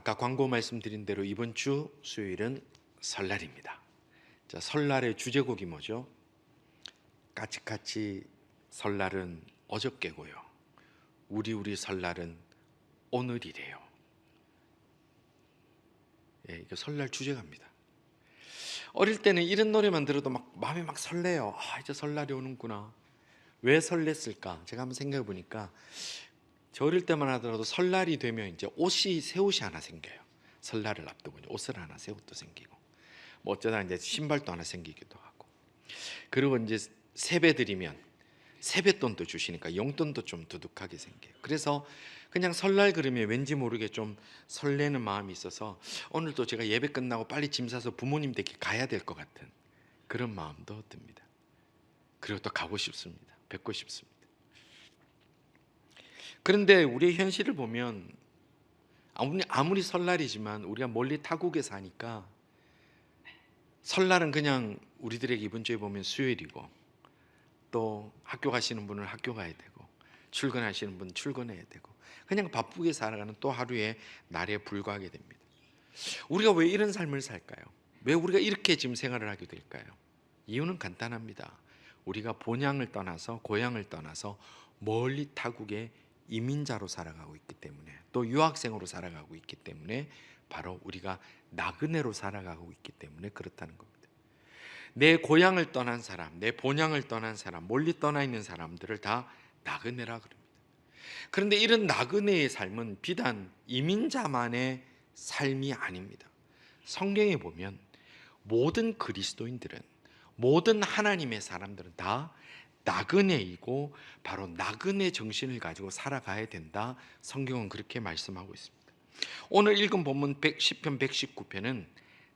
아까 광고 말씀드린 대로 이번 주 수요일은 설날입니다. 자, 설날의 주제곡이 뭐죠? 까치까치 설날은 어저께고요. 우리 설날은 오늘이래요. 예, 이게 설날 주제가입니다. 어릴 때는 이런 노래만 들어도 막 마음이 막 설레요. 아, 이제 설날이 오는구나. 왜 설렜을까? 제가 한번 생각해 보니까 저 어릴 때만 하더라도 설날이 되면 이제 새 옷이 하나 생겨요. 설날을 앞두고 이제 옷을 하나, 새 옷도 생기고, 뭐 어쩌다 이제 신발도 하나 생기기도 하고, 그리고 이제 세배 드리면 세뱃돈도 주시니까 용돈도 좀 두둑하게 생겨요. 그래서 그냥 설날 그러면 왠지 모르게 좀 설레는 마음이 있어서 오늘도 제가 예배 끝나고 빨리 짐 싸서 부모님 댁에 가야 될 것 같은 그런 마음도 듭니다. 그리고 또 가고 싶습니다. 뵙고 싶습니다. 그런데 우리의 현실을 보면 아무리 설날이지만 우리가 멀리 타국에 사니까 설날은 그냥 우리들에게 이번 주에 보면 수요일이고, 또 학교 가시는 분은 학교 가야 되고, 출근하시는 분은 출근해야 되고, 그냥 바쁘게 살아가는 또 하루의 날에 불과하게 됩니다. 우리가 왜 이런 삶을 살까요? 왜 우리가 이렇게 지금 생활을 하게 될까요? 이유는 간단합니다. 우리가 본향을 떠나서, 고향을 떠나서 멀리 타국에 이민자로 살아가고 있기 때문에, 또 유학생으로 살아가고 있기 때문에, 바로 우리가 나그네로 살아가고 있기 때문에 그렇다는 겁니다. 내 고향을 떠난 사람, 내 본향을 떠난 사람, 멀리 떠나 있는 사람들을 다 나그네라 그럽니다. 그런데 이런 나그네의 삶은 비단 이민자만의 삶이 아닙니다. 성경에 보면 모든 그리스도인들은, 모든 하나님의 사람들은 다 나그네이고 바로 나그네 정신을 가지고 살아가야 된다. 성경은 그렇게 말씀하고 있습니다. 오늘 읽은 본문 시편 119편은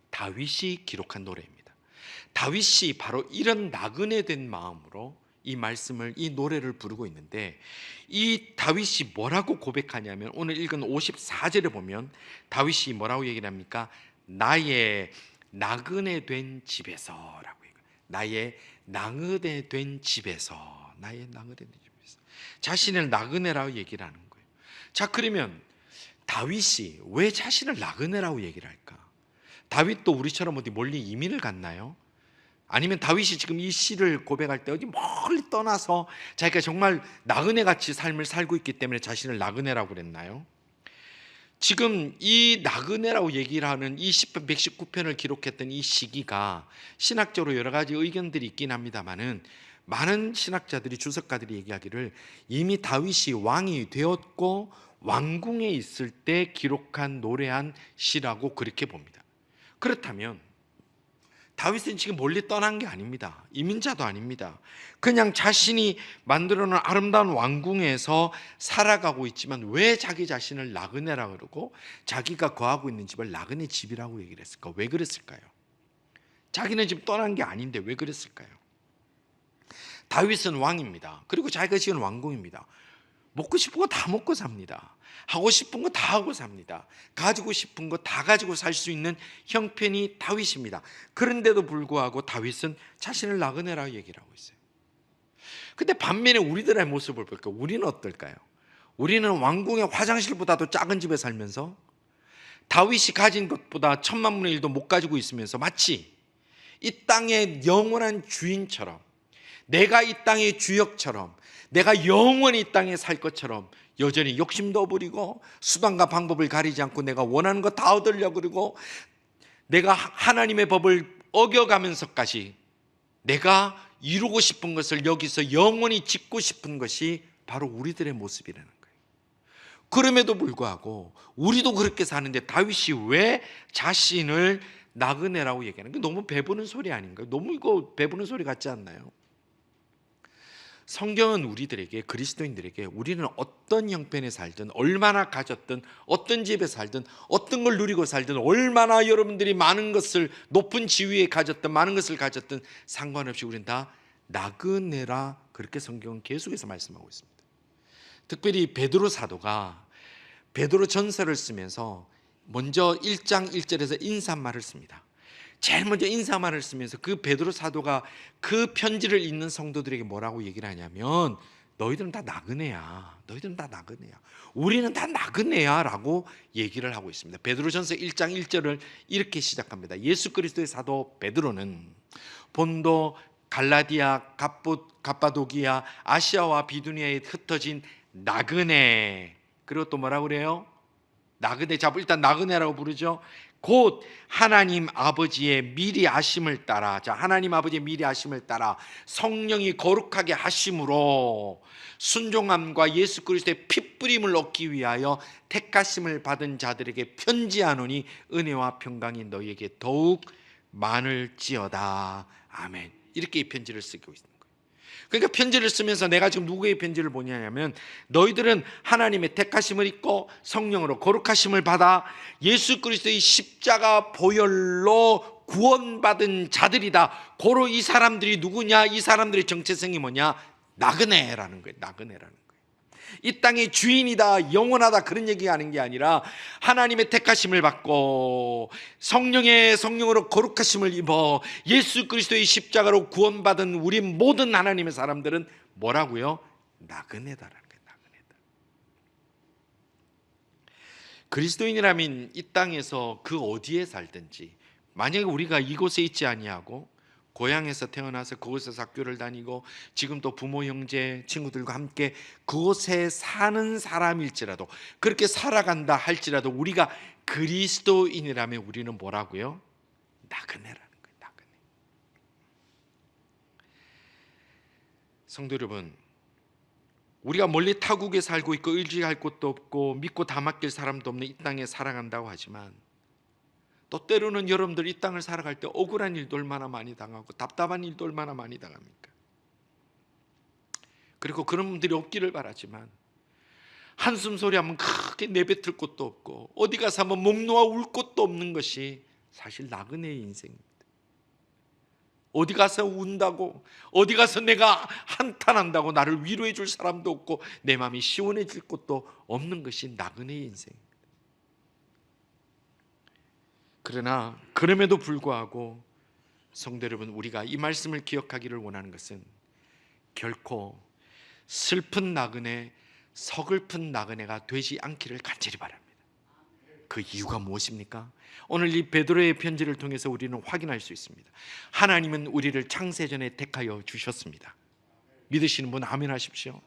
다윗이 기록한 노래입니다. 다윗이 바로 이런 나그네 된 마음으로 이 노래를 부르고 있는데, 이 다윗이 뭐라고 고백하냐면 오늘 읽은 54절에 보면 다윗이 뭐라고 얘기를 합니까? 나의 나그네 된 집에서라고 얘기해요. 나의 나그네 된 집에서, 나의 나그네 된 집에서 자신을 나그네라고 얘기를 하는 거예요. 자, 그러면 다윗이 왜 자신을 나그네라고 얘기를 할까? 다윗도 우리처럼 어디 멀리 이민을 갔나요? 아니면 다윗이 지금 이 시를 고백할 때 어디 멀리 떠나서 자기가 정말 나그네같이 삶을 살고 있기 때문에 자신을 나그네라고 그랬나요? 지금 이 나그네라고 얘기를 하는 이 시편 119편을 기록했던 이 시기가 신학적으로 여러 가지 의견들이 있긴 합니다만은, 많은 신학자들이, 주석가들이 얘기하기를 이미 다윗이 왕이 되었고 왕궁에 있을 때 기록한, 노래한 시라고 그렇게 봅니다. 그렇다면 다윗은 지금 멀리 떠난 게 아닙니다. 이민자도 아닙니다. 그냥 자신이 만들어놓은 아름다운 왕궁에서 살아가고 있지만 왜 자기 자신을 나그네라고 그러고 자기가 거하고 있는 집을 나그네 집이라고 얘기를 했을까? 왜 그랬을까요? 자기는 지금 떠난 게 아닌데 왜 그랬을까요? 다윗은 왕입니다. 그리고 자기가 지은 왕궁입니다. 먹고 싶은 거 다 먹고 삽니다. 하고 싶은 거 다 하고 삽니다. 가지고 싶은 거 다 가지고 살 수 있는 형편이 다윗입니다. 그런데도 불구하고 다윗은 자신을 나그네라고 얘기를 하고 있어요. 근데 반면에 우리들의 모습을 볼까요? 우리는 어떨까요? 우리는 왕궁의 화장실보다도 작은 집에 살면서 다윗이 가진 것보다 1000만분의 1도 못 가지고 있으면서 마치 이 땅의 영원한 주인처럼, 내가 이 땅의 주역처럼, 내가 영원히 이 땅에 살 것처럼 여전히 욕심도 부리고 수단과 방법을 가리지 않고 내가 원하는 거 다 얻으려고 그러고, 내가 하나님의 법을 어겨가면서까지 내가 이루고 싶은 것을 여기서 영원히 짓고 싶은 것이 바로 우리들의 모습이라는 거예요. 그럼에도 불구하고 우리도 그렇게 사는데 다윗이 왜 자신을 나그네라고 얘기하는 거예요? 너무 배부른 소리 아닌가요? 너무 이거 배부른 소리 같지 않나요? 성경은 우리들에게, 그리스도인들에게 우리는 어떤 형편에 살든, 얼마나 가졌든, 어떤 집에 살든, 어떤 걸 누리고 살든, 얼마나 여러분들이 많은 것을, 높은 지위에 가졌든 많은 것을 가졌든 상관없이 우리는 다 나그네라, 그렇게 성경은 계속해서 말씀하고 있습니다. 특별히 베드로 사도가 베드로 전서를 쓰면서 먼저 1장 1절에서 인사말을 씁니다. 제일 먼저 인사말을 쓰면서 그 베드로 사도가 그 편지를 읽는 성도들에게 뭐라고 얘기를 하냐면, 너희들은 다 나그네야. 너희들은 다 나그네야. 우리는 다 나그네야 라고 얘기를 하고 있습니다. 베드로전서 1장 1절을 이렇게 시작합니다. 예수 그리스도의 사도 베드로는 본도, 갈라디아, 갑바도기아, 아시아와 비두니아에 흩어진 나그네, 그리고 또 뭐라고 그래요? 나그네 잡고 일단 나그네라고 부르죠. 곧 하나님 아버지의 미리 아심을 따라, 자, 하나님 아버지의 미리 아심을 따라 성령이 거룩하게 하심으로 순종함과 예수 그리스도의 핏뿌림을 얻기 위하여 택하심을 받은 자들에게 편지하노니 은혜와 평강이 너희에게 더욱 많을지어다. 아멘. 이렇게 이 편지를 쓰고 있습니다. 그러니까 편지를 쓰면서 내가 지금 누구의 편지를 보냐면, 너희들은 하나님의 택하심을 입고 성령으로 거룩하심을 받아 예수 그리스도의 십자가 보혈로 구원받은 자들이다. 고로 이 사람들이 누구냐? 이 사람들의 정체성이 뭐냐? 나그네라는 거예요. 나그네라는 거예요. 이 땅의 주인이다, 영원하다, 그런 얘기가 하는 게 아니라 하나님의 택하심을 받고 성령으로 거룩하심을 입어 예수 그리스도의 십자가로 구원받은 우리 모든 하나님의 사람들은 뭐라고요? 나그네다라는 거예요. 나그네다. 그리스도인이라면 이 땅에서 그 어디에 살든지, 만약에 우리가 이곳에 있지 아니하고 고향에서 태어나서 그곳에서 학교를 다니고 지금 또 부모, 형제, 친구들과 함께 그곳에 사는 사람일지라도, 그렇게 살아간다 할지라도 우리가 그리스도인이라면 우리는 뭐라고요? 나그네라는 거예요. 나그네. 성도 여러분, 우리가 멀리 타국에 살고 있고 의지할 곳도 없고 믿고 다 맡길 사람도 없는 이 땅에 살아간다고 하지만, 또 때로는 여러분들 이 땅을 살아갈 때 억울한 일도 얼마나 많이 당하고 답답한 일도 얼마나 많이 당합니까? 그리고 그런 분들이 없기를 바라지만, 한숨 소리 하면 크게 내뱉을 곳도 없고 어디 가서 한번 목 놓아 울 곳도 없는 것이 사실 나그네의 인생입니다. 어디 가서 운다고, 어디 가서 내가 한탄한다고 나를 위로해 줄 사람도 없고 내 마음이 시원해질 곳도 없는 것이 나그네의 인생입니다. 그러나 그럼에도 불구하고 성도 여러분, 우리가 이 말씀을 기억하기를 원하는 것은 결코 슬픈 나그네, 서글픈 나그네가 되지 않기를 간절히 바랍니다. 그 이유가 무엇입니까? 오늘 이 베드로의 편지를 통해서 우리는 확인할 수 있습니다. 하나님은 우리를 창세전에 택하여 주셨습니다. 믿으시는 분 아멘 하십시오.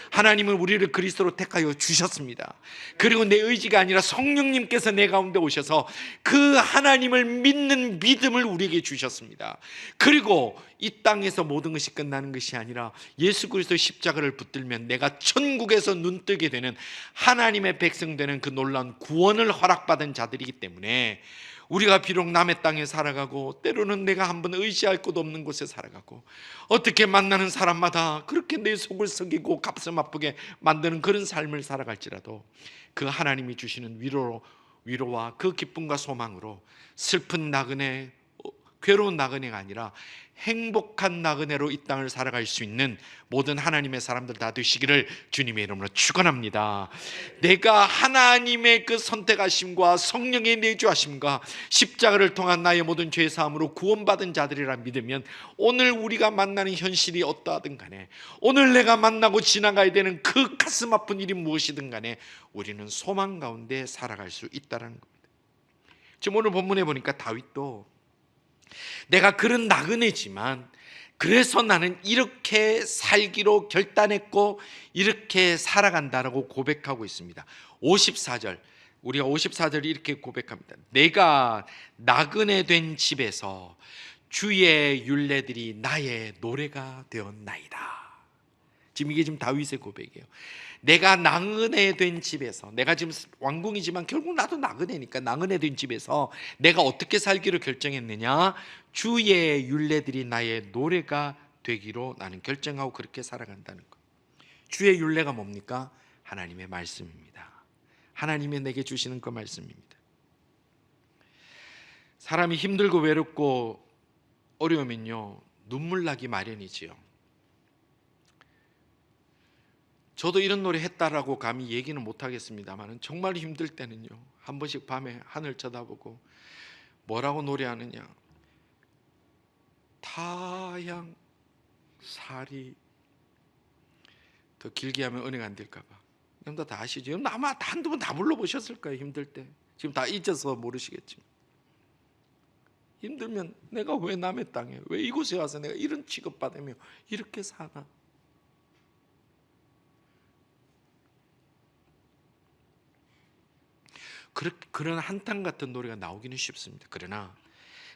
하나님은 우리를 그리스도로 택하여 주셨습니다. 그리고 내 의지가 아니라 성령님께서 내 가운데 오셔서 그 하나님을 믿는 믿음을 우리에게 주셨습니다. 그리고 이 땅에서 모든 것이 끝나는 것이 아니라 예수 그리스도의 십자가를 붙들면 내가 천국에서 눈뜨게 되는 하나님의 백성 되는 그 놀라운 구원을 허락받은 자들이기 때문에, 우리가 비록 남의 땅에 살아가고 때로는 내가 한번 의지할 곳 없는 곳에 살아가고 어떻게 만나는 사람마다 그렇게 내 속을 썩이고 가슴 아프게 만드는 그런 삶을 살아갈지라도, 그 하나님이 주시는 위로와 그 기쁨과 소망으로 슬픈 나그네, 괴로운 나그네가 아니라 행복한 나그네로 이 땅을 살아갈 수 있는 모든 하나님의 사람들 다 되시기를 주님의 이름으로 축원합니다. 내가 하나님의 그 선택하심과 성령의 내주하심과 십자가를 통한 나의 모든 죄 사함으로 구원받은 자들이라 믿으면, 오늘 우리가 만나는 현실이 어떠하든 간에, 오늘 내가 만나고 지나가야 되는 그 가슴 아픈 일이 무엇이든 간에 우리는 소망 가운데 살아갈 수 있다는 겁니다. 지금 오늘 본문에 보니까 다윗도 내가 그런 나그네지만 그래서 나는 이렇게 살기로 결단했고 이렇게 살아간다라고 고백하고 있습니다. 54절, 우리가 54절이 이렇게 고백합니다. 내가 나그네 된 집에서 주의 율례들이 나의 노래가 되었나이다. 지금 이게 지금 다윗의 고백이에요. 내가 나그네 된 집에서, 내가 지금 왕궁이지만 결국 나도 나그네니까 나그네 된 집에서 내가 어떻게 살기로 결정했느냐? 주의 율례들이 나의 노래가 되기로 나는 결정하고 그렇게 살아간다는 것. 주의 율례가 뭡니까? 하나님의 말씀입니다. 하나님이 내게 주시는 그 말씀입니다. 사람이 힘들고 외롭고 어려우면요, 눈물 나기 마련이지요. 저도 이런 노래 했다라고 감히 얘기는 못하겠습니다만, 정말 힘들 때는요, 한 번씩 밤에 하늘 쳐다보고 뭐라고 노래하느냐? 타양 사리 더 길게 하면 은혜가 안 될까 봐. 여러분도 다 아시죠? 여러분 아마 한두 번 다 불러보셨을 거예요. 힘들 때. 지금 다 잊어서 모르시겠지만, 힘들면 내가 왜 남의 땅에, 왜 이곳에 와서 내가 이런 취급받으며 이렇게 사나? 그런 한탄 같은 노래가 나오기는 쉽습니다. 그러나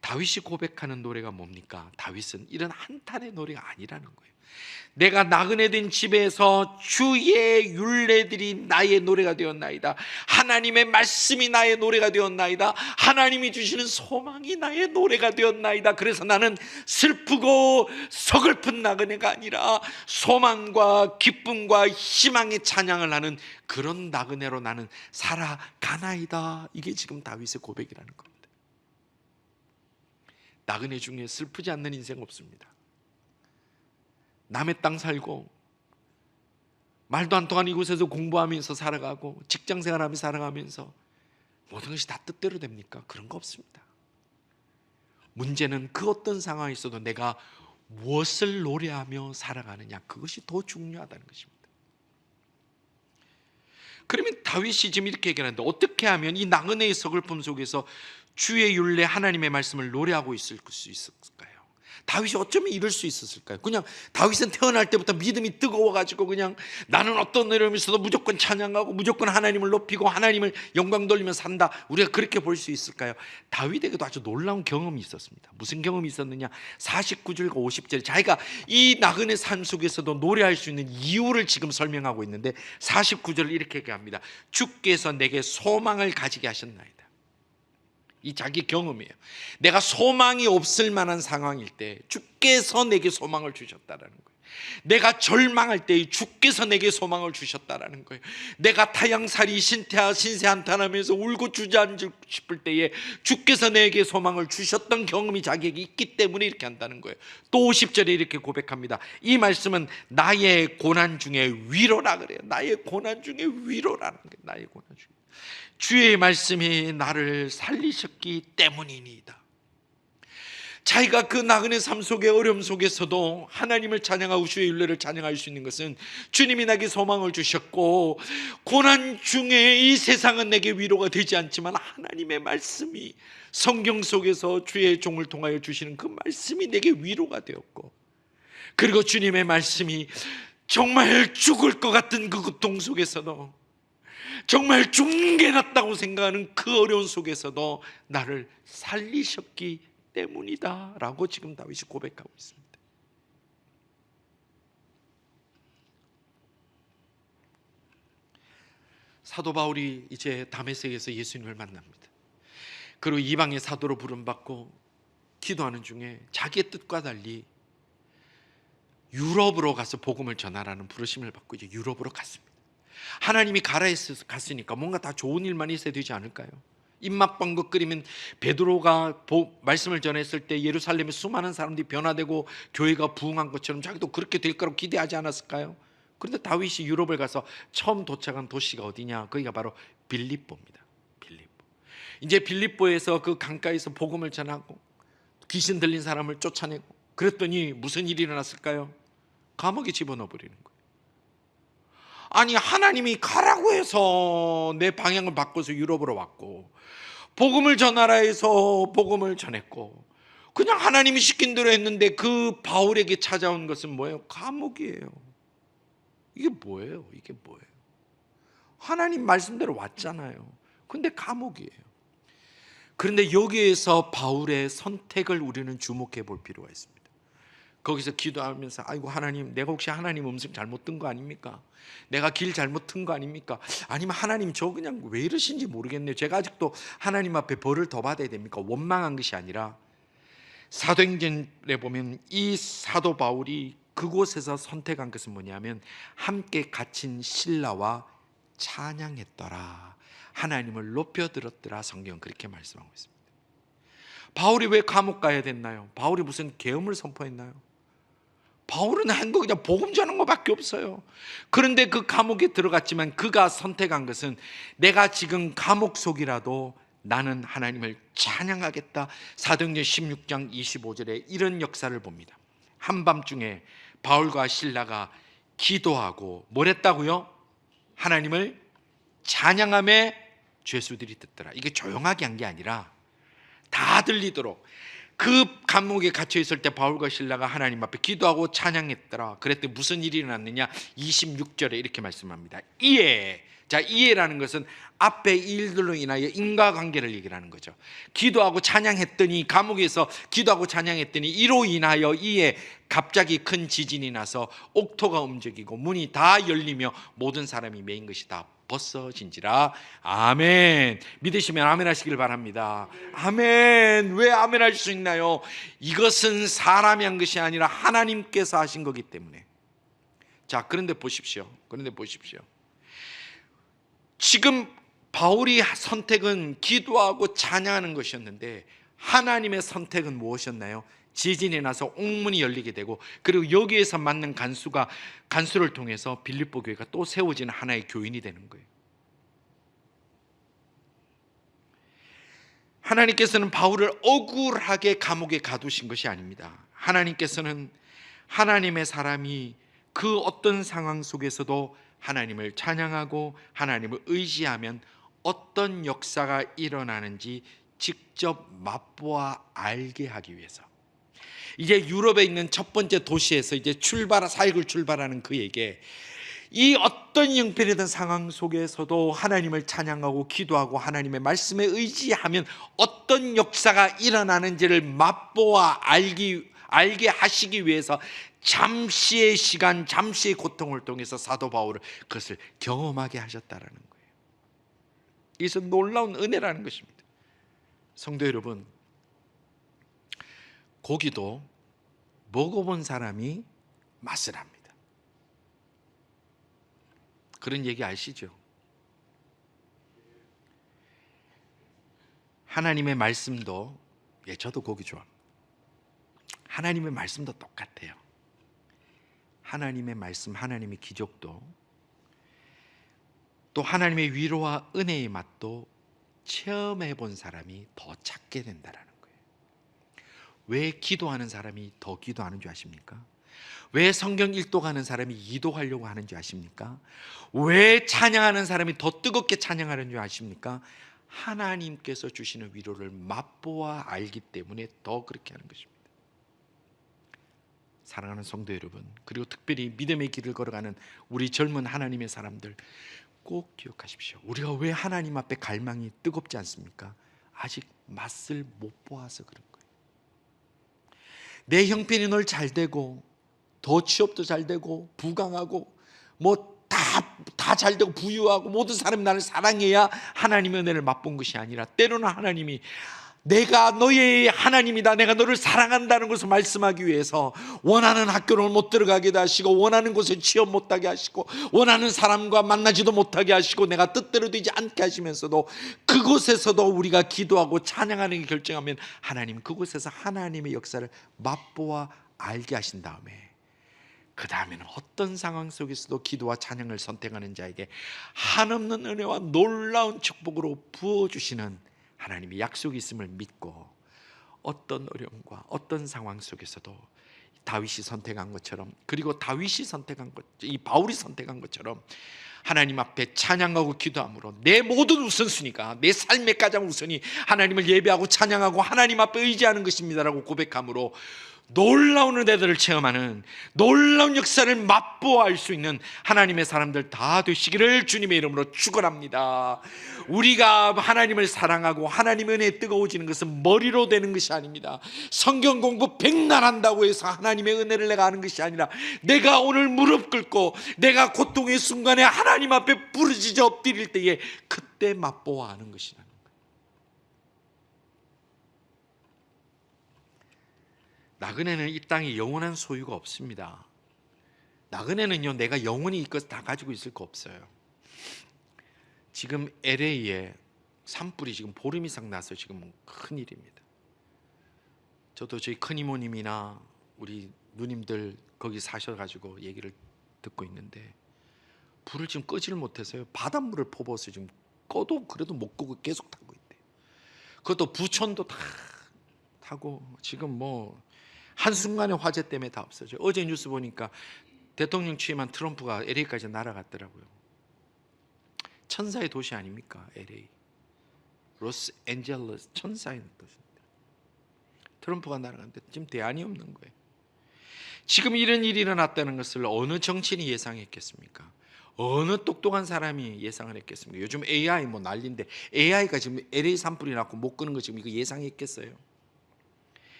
다윗이 고백하는 노래가 뭡니까? 다윗은 이런 한탄의 노래가 아니라는 거예요. 내가 나그네 된 집에서 주의 율례들이 나의 노래가 되었나이다. 하나님의 말씀이 나의 노래가 되었나이다. 하나님이 주시는 소망이 나의 노래가 되었나이다. 그래서 나는 슬프고 서글픈 나그네가 아니라 소망과 기쁨과 희망의 찬양을 하는 그런 나그네로 나는 살아가나이다. 이게 지금 다윗의 고백이라는 겁니다. 나그네 중에 슬프지 않는 인생 없습니다. 남의 땅 살고 말도 안 통하는 이곳에서 공부하면서 살아가고 직장생활하면서 살아가면서 모든 것이 다 뜻대로 됩니까? 그런 거 없습니다. 문제는 그 어떤 상황에 있어도 내가 무엇을 노래하며 살아가느냐, 그것이 더 중요하다는 것입니다. 그러면 다윗이 지금 이렇게 얘기하는데, 어떻게 하면 이 나그네의 서글픔 속에서 주의 율례 하나님의 말씀을 노래하고 있을 수 있을까요? 다윗이 어쩌면 이럴 수 있었을까요? 그냥 다윗은 태어날 때부터 믿음이 뜨거워가지고 그냥 나는 어떤 어려움이 있어도 무조건 찬양하고 무조건 하나님을 높이고 하나님을 영광 돌리며 산다, 우리가 그렇게 볼 수 있을까요? 다윗에게도 아주 놀라운 경험이 있었습니다. 무슨 경험이 있었느냐? 49절과 50절, 자기가 이 나그네 삶 속에서도 노래할 수 있는 이유를 지금 설명하고 있는데 49절을 이렇게 얘기합니다. 주께서 내게 소망을 가지게 하셨나이다. 이 자기 경험이에요. 내가 소망이 없을 만한 상황일 때 주께서 내게 소망을 주셨다라는 거예요. 내가 절망할 때 주께서 내게 소망을 주셨다라는 거예요. 내가 타양살이 신세한탄하면서 울고 주저앉고 싶을 때에 주께서 내게 소망을 주셨던 경험이 자기에게 있기 때문에 이렇게 한다는 거예요. 또 50절에 이렇게 고백합니다. 이 말씀은 나의 고난 중에 위로라 그래요. 나의 고난 중에 위로라는 거예요. 나의 고난 중에. 주의 말씀이 나를 살리셨기 때문이니이다. 자기가 그 나그네 삶 속의 어려움 속에서도 하나님을 찬양하고 주의 율례를 찬양할 수 있는 것은 주님이 나에게 소망을 주셨고, 고난 중에 이 세상은 내게 위로가 되지 않지만 하나님의 말씀이, 성경 속에서 주의 종을 통하여 주시는 그 말씀이 내게 위로가 되었고, 그리고 주님의 말씀이 정말 죽을 것 같은 그 고통 속에서도, 정말 죽는 게 낫다고 생각하는 그 어려운 속에서도 나를 살리셨기 때문이다 라고 지금 다윗이 고백하고 있습니다. 사도 바울이 이제 다메섹에서 예수님을 만납니다. 그리고 이방의 사도로 부름받고 기도하는 중에 자기의 뜻과 달리 유럽으로 가서 복음을 전하라는 부르심을 받고 이제 유럽으로 갔습니다. 하나님이 가라 갔으니까 뭔가 다 좋은 일만 있어야 되지 않을까요? 입맛방긋 끓이면 베드로가 말씀을 전했을 때 예루살렘에 수많은 사람들이 변화되고 교회가 부흥한 것처럼 자기도 그렇게 될 거라고 기대하지 않았을까요? 그런데 다윗이 유럽을 가서 처음 도착한 도시가 어디냐? 거기가 바로 빌립보입니다. 빌립보. 이제 빌립보에서 그 강가에서 복음을 전하고 귀신 들린 사람을 쫓아내고 그랬더니 무슨 일이 일어났을까요? 감옥에 집어넣어 버리는 거예요. 아니, 하나님이 가라고 해서 내 방향을 바꿔서 유럽으로 왔고, 복음을 전하라 해서 복음을 전했고, 그냥 하나님이 시킨 대로 했는데 그 바울에게 찾아온 것은 뭐예요? 감옥이에요. 이게 뭐예요? 이게 뭐예요? 하나님 말씀대로 왔잖아요. 근데 감옥이에요. 그런데 여기에서 바울의 선택을 우리는 주목해 볼 필요가 있습니다. 거기서 기도하면서 아이고 하나님, 내가 혹시 하나님 음성 잘못 든 거 아닙니까? 내가 길 잘못 든 거 아닙니까? 아니면 하나님 저 그냥 왜 이러신지 모르겠네요. 제가 아직도 하나님 앞에 벌을 더 받아야 됩니까? 원망한 것이 아니라 사도행전에 보면 이 사도 바울이 그곳에서 선택한 것은 뭐냐면 함께 갇힌 신라와 찬양했더라, 하나님을 높여들었더라. 성경은 그렇게 말씀하고 있습니다. 바울이 왜 감옥 가야 됐나요? 바울이 무슨 계엄을 선포했나요? 바울은 한 거 그냥 복음 전하는 것밖에 없어요. 그런데 그 감옥에 들어갔지만 그가 선택한 것은 내가 지금 감옥 속이라도 나는 하나님을 찬양하겠다. 사도행전 16장 25절에 이런 역사를 봅니다. 한밤중에 바울과 실라가 기도하고 뭘 했다고요? 하나님을 찬양함에 죄수들이 듣더라. 이게 조용하게 한 게 아니라 다 들리도록. 그 감옥에 갇혀 있을 때 바울과 실라가 하나님 앞에 기도하고 찬양했더라. 그랬더니 무슨 일이 일어났느냐? 26절에 이렇게 말씀합니다. 이에, 자, 이에라는 것은 앞에 일들로 인하여 인과관계를 얘기하는 거죠. 기도하고 찬양했더니, 감옥에서 기도하고 찬양했더니 이로 인하여 이에 갑자기 큰 지진이 나서 옥토가 움직이고 문이 다 열리며 모든 사람이 메인 것이 다 벗어진지라. 아멘. 믿으시면 아멘 하시길 바랍니다. 아멘. 왜 아멘 할 수 있나요? 이것은 사람이 한 것이 아니라 하나님께서 하신 거기 때문에. 자, 그런데 보십시오. 지금 바울이 선택은 기도하고 찬양하는 것이었는데 하나님의 선택은 무엇이었나요? 지진이 나서 옥문이 열리게 되고, 그리고 여기에서 맞는 간수를 통해서 빌립보 교회가 또 세워지는 하나의 교인이 되는 거예요. 하나님께서는 바울을 억울하게 감옥에 가두신 것이 아닙니다. 하나님께서는 하나님의 사람이 그 어떤 상황 속에서도 하나님을 찬양하고 하나님을 의지하면 어떤 역사가 일어나는지 직접 맛보아 알게 하기 위해서, 이제 유럽에 있는 첫 번째 도시에서 이제 사역을 출발하는 그에게 이 어떤 형편이든 상황 속에서도 하나님을 찬양하고 기도하고 하나님의 말씀에 의지하면 어떤 역사가 일어나는지를 맛보아 알게 하시기 위해서 잠시의 시간, 잠시의 고통을 통해서 사도 바울을 그것을 경험하게 하셨다라는 거예요. 이것은 놀라운 은혜라는 것입니다. 성도 여러분, 고기도 먹어본 사람이 맛을 합니다. 그런 얘기 아시죠? 하나님의 말씀도, 저도 고기 좋아합니다. 하나님의 말씀도 똑같아요. 하나님의 말씀, 하나님의 기적도, 또 하나님의 위로와 은혜의 맛도 체험해 본 사람이 더 찾게 된다는 거예요. 왜 기도하는 사람이 더 기도하는 줄 아십니까? 왜 성경 1독하는 사람이 2독하려고 하는 줄 아십니까? 왜 찬양하는 사람이 더 뜨겁게 찬양하는 줄 아십니까? 하나님께서 주시는 위로를 맛보아 알기 때문에 더 그렇게 하는 것입니다. 사랑하는 성도 여러분, 그리고 특별히 믿음의 길을 걸어가는 우리 젊은 하나님의 사람들, 꼭 기억하십시오. 우리가 왜 하나님 앞에 갈망이 뜨겁지 않습니까? 아직 맛을 못 보아서 그런 거예요. 내 형편이 늘 잘 되고, 더 취업도 잘 되고, 부강하고, 다 잘 되고 부유하고 모든 사람이 나를 사랑해야 하나님의 은혜를 맛본 것이 아니라, 때로는 하나님이 내가 너의 하나님이다, 내가 너를 사랑한다는 것을 말씀하기 위해서 원하는 학교를 못 들어가게 하시고, 원하는 곳에 취업 못하게 하시고, 원하는 사람과 만나지도 못하게 하시고, 내가 뜻대로 되지 않게 하시면서도 그곳에서도 우리가 기도하고 찬양하는 게 결정하면 하나님 그곳에서 하나님의 역사를 맛보아 알게 하신 다음에, 그 다음에는 어떤 상황 속에서도 기도와 찬양을 선택하는 자에게 한없는 은혜와 놀라운 축복으로 부어주시는 하나님의 약속이 있음을 믿고, 어떤 어려움과 어떤 상황 속에서도 다윗이 선택한 것처럼, 그리고 다윗이 선택한 것, 이 바울이 선택한 것처럼 하나님 앞에 찬양하고 기도함으로 내 모든 우선순위가, 내 삶의 가장 우선이 하나님을 예배하고 찬양하고 하나님 앞에 의지하는 것입니다라고 고백함으로 놀라운 은혜들을 체험하는, 놀라운 역사를 맛보아 알 수 있는 하나님의 사람들 다 되시기를 주님의 이름으로 축원합니다. 우리가 하나님을 사랑하고 하나님의 은혜에 뜨거워지는 것은 머리로 되는 것이 아닙니다. 성경 공부 백날 한다고 해서 하나님의 은혜를 내가 아는 것이 아니라, 내가 오늘 무릎 꿇고 내가 고통의 순간에 하나님 앞에 부르짖어 엎드릴 때에 그때 맛보아 아는 것이라는 거예요. 나그네는 이 땅에 영원한 소유가 없습니다. 나그네는요, 내가 영원히 이것 다 가지고 있을 거 없어요. 지금 LA에 산불이 지금 보름 이상 나서 지금 큰일입니다. 저도 저희 큰 이모님이나 우리 누님들 거기 사셔가지고 얘기를 듣고 있는데, 불을 지금 끄지를 못해서요, 바닷물을 퍼부어서 지금 꺼도 그래도 못 끄고 계속 타고 있대요. 그것도 부촌도 다 타고 지금 한순간에 화재 때문에 다 없어져요. 어제 뉴스 보니까 대통령 취임한 트럼프가 LA까지 날아갔더라고요. 천사의 도시 아닙니까? LA. 로스앤젤레스 천사의 도시입니다. 트럼프가 날아갔는데 지금 대안이 없는 거예요. 지금 이런 일이 일어났다는 것을 어느 정치인이 예상했겠습니까? 어느 똑똑한 사람이 예상을 했겠습니까? 요즘 AI 뭐 난리인데 AI가 지금 LA 산불이 났고 못 끄는 거 지금 이거 예상했겠어요?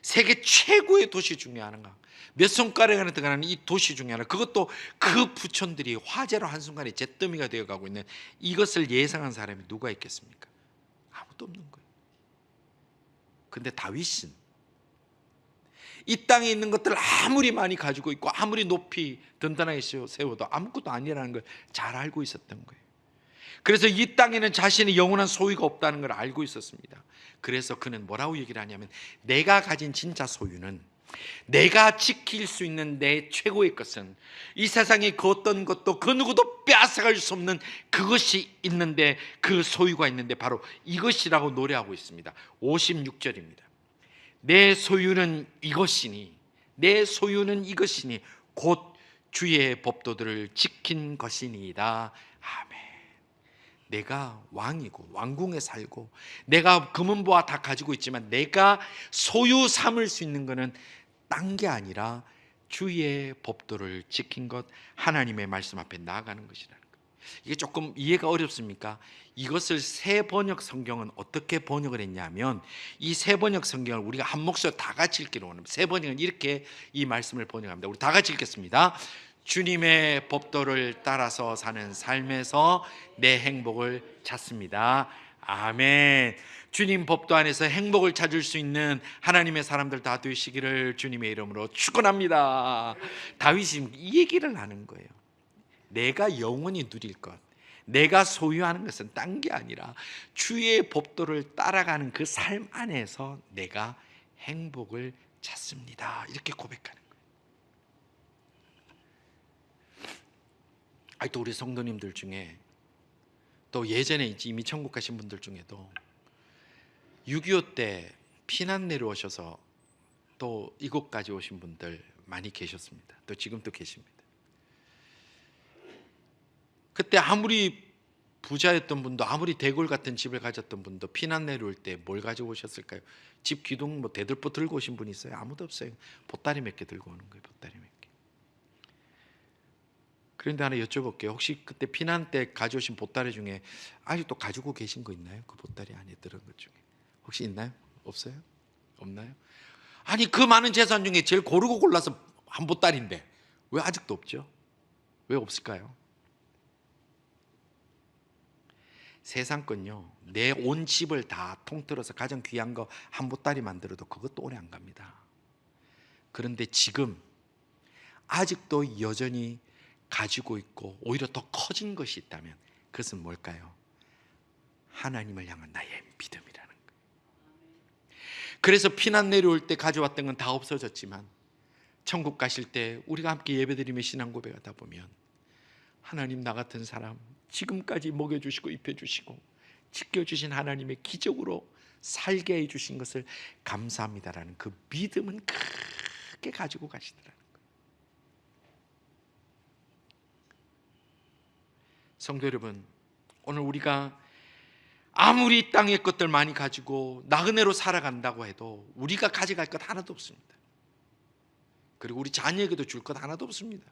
세계 최고의 도시 중에 하나가 몇 손가락 안에 들어가는 이 도시 중에 하나, 그것도 그 부촌들이 화재로 한순간에 잿더미가 되어가고 있는 이것을 예상한 사람이 누가 있겠습니까? 아무도 없는 거예요. 근데 다윗은 이 땅에 있는 것들 아무리 많이 가지고 있고 아무리 높이 든든하게 세워도 아무것도 아니라는 걸 잘 알고 있었던 거예요. 그래서 이 땅에는 자신의 영원한 소유가 없다는 걸 알고 있었습니다. 그래서 그는 뭐라고 얘기를 하냐면, 내가 가진 진짜 소유는, 내가 지킬 수 있는 내 최고의 것은 이 세상에 그 어떤 것도 그 누구도 빼앗아갈 수 없는 그것이 있는데, 그 소유가 있는데 바로 이것이라고 노래하고 있습니다. 56절입니다. 내 소유는 이것이니, 내 소유는 이것이니 곧 주의 법도들을 지킨 것이니이다. 아멘. 내가 왕이고 왕궁에 살고 내가 금은보화 다 가지고 있지만 내가 소유 삼을 수 있는 것은 딴 게 아니라 주의 법도를 지킨 것, 하나님의 말씀 앞에 나아가는 것이라는 것. 이게 조금 이해가 어렵습니까? 이것을 새 번역 성경은 어떻게 번역을 했냐면, 이 새 번역 성경을 우리가 한 목소리 다 같이 읽기로 원합니다. 새 번역은 이렇게 이 말씀을 번역합니다. 우리 다 같이 읽겠습니다. 주님의 법도를 따라서 사는 삶에서 내 행복을 찾습니다. 아멘. 주님 법도 안에서 행복을 찾을 수 있는 하나님의 사람들 다 되시기를 주님의 이름으로 축원합니다. 다윗이 이 얘기를 하는 거예요. 내가 영원히 누릴 것, 내가 소유하는 것은 딴 게 아니라 주의 법도를 따라가는 그 삶 안에서 내가 행복을 찾습니다. 이렇게 고백하는 거예요. 또 우리 성도님들 중에, 또 예전에 이미 천국 가신 분들 중에도 6.25 때 피난 내려오셔서 또 이곳까지 오신 분들 많이 계셨습니다. 또 지금도 계십니다. 그때 아무리 부자였던 분도, 아무리 대골 같은 집을 가졌던 분도 피난 내려올 때 뭘 가지고 오셨을까요? 집 기둥 뭐 대들보 들고 오신 분이 있어요? 아무도 없어요. 보따리 몇 개 들고 오는 거예요. 보따리 몇 개. 그런데 하나 여쭤볼게요. 혹시 그때 피난 때 가져오신 보따리 중에 아직도 가지고 계신 거 있나요? 그 보따리 안에 들은 것 중에 혹시 있나요? 없어요? 없나요? 아니, 그 많은 재산 중에 제일 고르고 골라서 한 보따리인데 왜 아직도 없죠? 왜 없을까요? 세상 건요, 내 온 집을 다 통틀어서 가장 귀한 거 한 보따리 만들어도 그것도 오래 안 갑니다. 그런데 지금 아직도 여전히 가지고 있고 오히려 더 커진 것이 있다면 그것은 뭘까요? 하나님을 향한 나의 믿음이라는 거예요. 그래서 피난 내려올 때 가져왔던 건 다 없어졌지만 천국 가실 때 우리가 함께 예배드리며 신앙 고백하다 보면, 하나님, 나 같은 사람 지금까지 먹여주시고 입혀주시고 지켜주신 하나님의 기적으로 살게 해주신 것을 감사합니다라는 그 믿음은 크게 가지고 가시더라고요. 성도 여러분, 오늘 우리가 아무리 땅의 것들 많이 가지고 나그네로 살아간다고 해도 우리가 가져갈 것 하나도 없습니다. 그리고 우리 자녀에게도 줄 것 하나도 없습니다.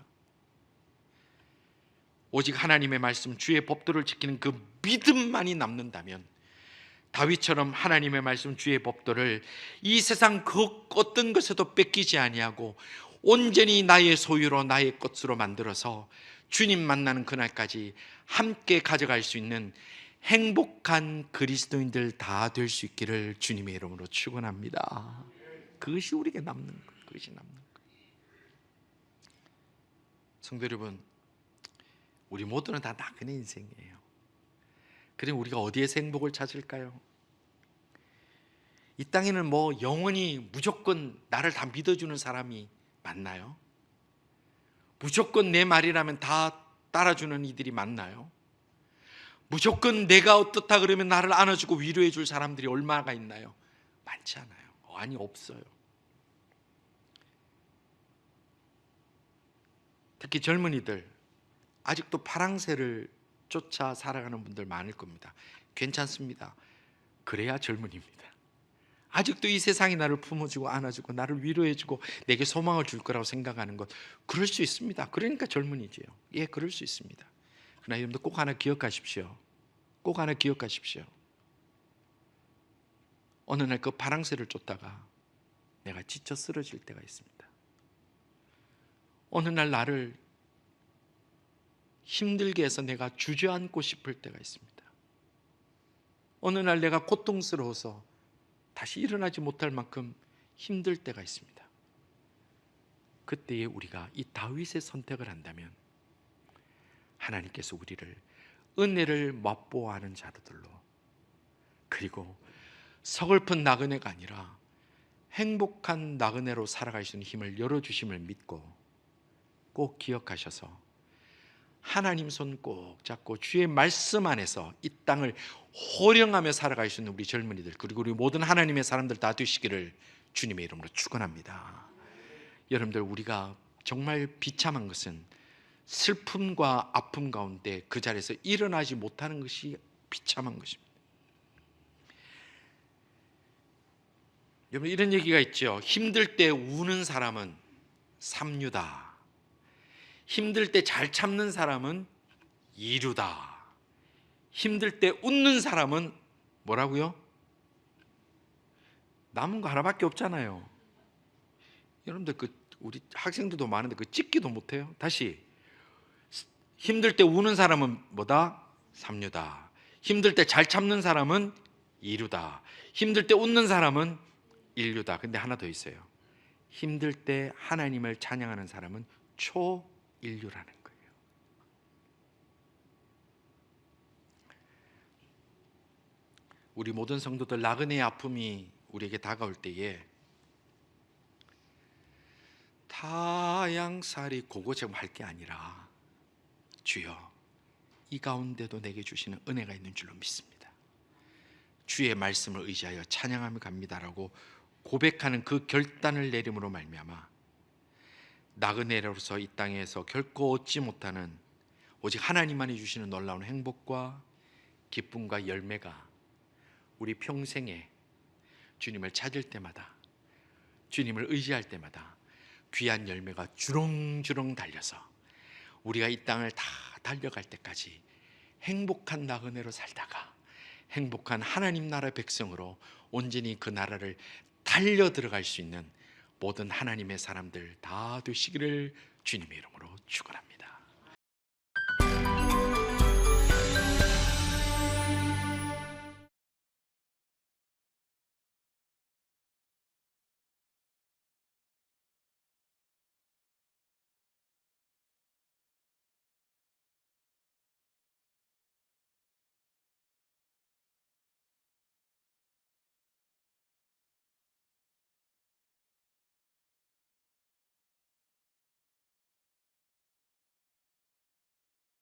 오직 하나님의 말씀, 주의 법도를 지키는 그 믿음만이 남는다면, 다윗처럼 하나님의 말씀, 주의 법도를 이 세상 그 어떤 것에도 뺏기지 아니하고 온전히 나의 소유로, 나의 것으로 만들어서 주님 만나는 그날까지 함께 가져갈 수 있는 행복한 그리스도인들 다 될 수 있기를 주님의 이름으로 축원합니다. 그것이 우리에게 남는 것, 그것이 남는 것. 성도 여러분, 우리 모두는 다 나그네 인생이에요. 그럼 우리가 어디에서 행복을 찾을까요? 이 땅에는 뭐 영원히 무조건 나를 다 믿어주는 사람이 많나요? 무조건 내 말이라면 다 따라주는 이들이 많나요? 무조건 내가 어떻다 그러면 나를 안아주고 위로해 줄 사람들이 얼마나 있나요? 많지 않아요. 아니, 없어요. 특히 젊은이들 아직도 파랑새를 쫓아 살아가는 분들 많을 겁니다. 괜찮습니다. 그래야 젊은이입니다. 아직도 이 세상이 나를 품어주고 안아주고 나를 위로해주고 내게 소망을 줄 거라고 생각하는 것, 그럴 수 있습니다. 그러니까 젊은이지요. 예, 그럴 수 있습니다. 그러나 여러분들 꼭 하나 기억하십시오. 꼭 하나 기억하십시오. 어느 날 그 파랑새를 쫓다가 내가 지쳐 쓰러질 때가 있습니다. 어느 날 나를 힘들게 해서 내가 주저앉고 싶을 때가 있습니다. 어느 날 내가 고통스러워서 다시 일어나지 못할 만큼 힘들 때가 있습니다. 그때에 우리가 이 다윗의 선택을 한다면 하나님께서 우리를 은혜를 맛보아하는 자들로, 그리고 서글픈 나그네가 아니라 행복한 나그네로 살아갈 수 있는 힘을 열어주심을 믿고 꼭 기억하셔서 하나님 손 꼭 잡고 주의 말씀 안에서 이 땅을 호령하며 살아갈 수 있는 우리 젊은이들, 그리고 우리 모든 하나님의 사람들 다 되시기를 주님의 이름으로 축원합니다. 여러분들, 우리가 정말 비참한 것은 슬픔과 아픔 가운데 그 자리에서 일어나지 못하는 것이 비참한 것입니다. 여러분, 이런 얘기가 있죠. 힘들 때 우는 사람은 삼류다. 힘들 때 잘 참는 사람은 이류다. 힘들 때 웃는 사람은 뭐라고요? 남은 거 하나밖에 없잖아요. 여러분들, 우리 학생들도 많은데 찍기도 못해요. 다시, 힘들 때 우는 사람은 뭐다? 삼류다. 힘들 때 잘 참는 사람은 이류다. 힘들 때 웃는 사람은 인류다. 근데 하나 더 있어요. 힘들 때 하나님을 찬양하는 사람은 초인류라는 거예요. 우리 모든 성도들, 나그네의 아픔이 우리에게 다가올 때에 타양살이 고고제금 할 게 아니라 주여, 이 가운데도 내게 주시는 은혜가 있는 줄로 믿습니다. 주의 말씀을 의지하여 찬양하며 갑니다라고 고백하는 그 결단을 내림으로 말미암아 나그네로서 이 땅에서 결코 얻지 못하는 오직 하나님만이 주시는 놀라운 행복과 기쁨과 열매가 우리 평생에 주님을 찾을 때마다, 주님을 의지할 때마다 귀한 열매가 주렁주렁 달려서 우리가 이 땅을 다 달려갈 때까지 행복한 나그네로 살다가 행복한 하나님 나라 백성으로 온전히 그 나라를 달려 들어갈 수 있는 모든 하나님의 사람들 다 되시기를 주님의 이름으로 축원합니다.